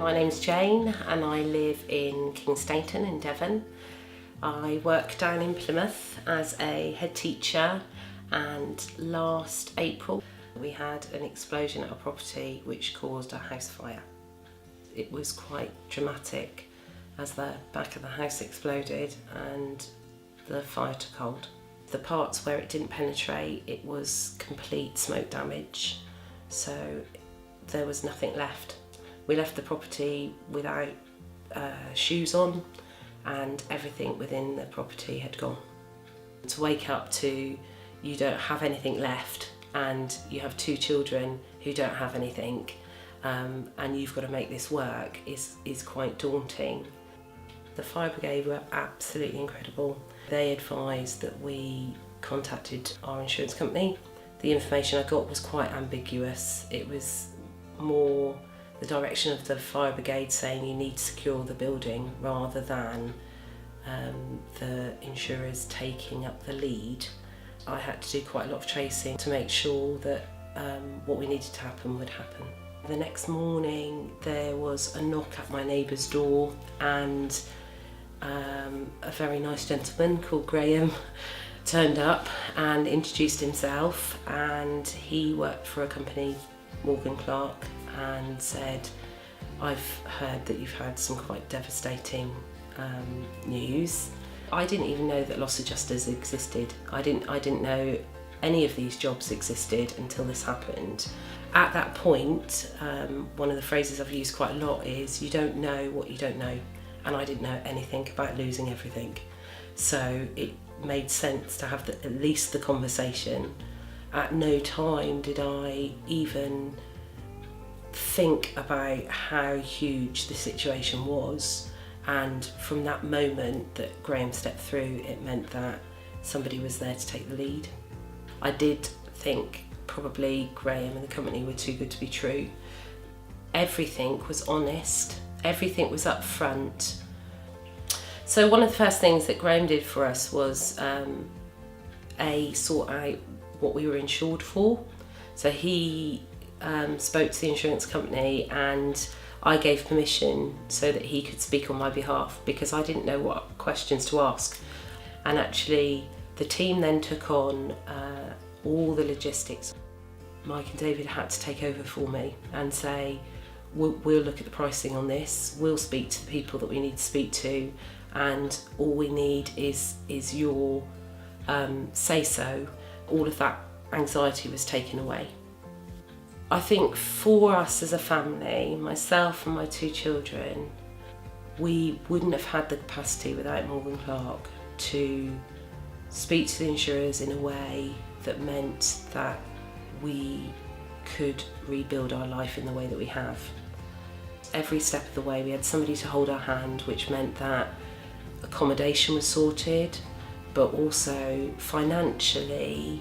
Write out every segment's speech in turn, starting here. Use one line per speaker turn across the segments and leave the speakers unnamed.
My name's Jane and I live in Kingstaton in Devon. I work down in Plymouth as a head teacher, and last April we had an explosion at our property which caused a house fire. It was quite dramatic as the back of the house exploded and the fire took hold. The parts where it didn't penetrate, it was complete smoke damage, so there was nothing left. We left the property without shoes on, and everything within the property had gone. To wake up to you don't have anything left and you have two children who don't have anything, and you've got to make this work is quite daunting. The fire brigade were absolutely incredible. They advised that we contacted our insurance company. The information I got was quite ambiguous. It was more the direction of the fire brigade saying you need to secure the building rather than the insurers taking up the lead. I had to do quite a lot of tracing to make sure that what we needed to happen would happen. The next morning there was a knock at my neighbour's door, and a very nice gentleman called Graham turned up and introduced himself, and he worked for a company, Morgan Clark, and said, "I've heard that you've had some quite devastating news." I didn't even know that loss adjusters existed. I didn't know any of these jobs existed until this happened. At that point, one of the phrases I've used quite a lot is, you don't know what you don't know, and I didn't know anything about losing everything. So it made sense to have at least the conversation. At no time did I even think about how huge the situation was, and from that moment that Graham stepped through, it meant that somebody was there to take the lead. I did think probably Graham and the company were too good to be true. Everything was honest, everything was up front. So one of the first things that Graham did for us was sort out what we were insured for. So he spoke to the insurance company, and I gave permission so that he could speak on my behalf, because I didn't know what questions to ask. And actually the team then took on all the logistics. Mike and David had to take over for me and say, we'll look at the pricing on this, we'll speak to the people that we need to speak to, and all we need is your say so. All of that anxiety was taken away. I think for us as a family, myself and my two children, we wouldn't have had the capacity without Morgan Clark to speak to the insurers in a way that meant that we could rebuild our life in the way that we have. Every step of the way we had somebody to hold our hand, which meant that accommodation was sorted, but also financially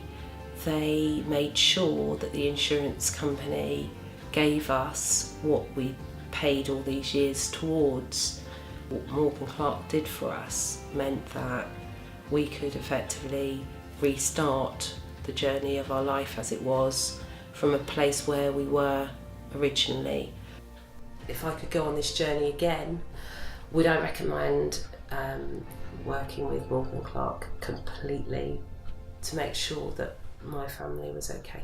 they made sure that the insurance company gave us what we paid all these years towards. What Morgan Clark did for us meant that we could effectively restart the journey of our life as it was, from a place where we were originally. If I could go on this journey again, would I recommend working with Morgan Clark completely to make sure that my family was okay?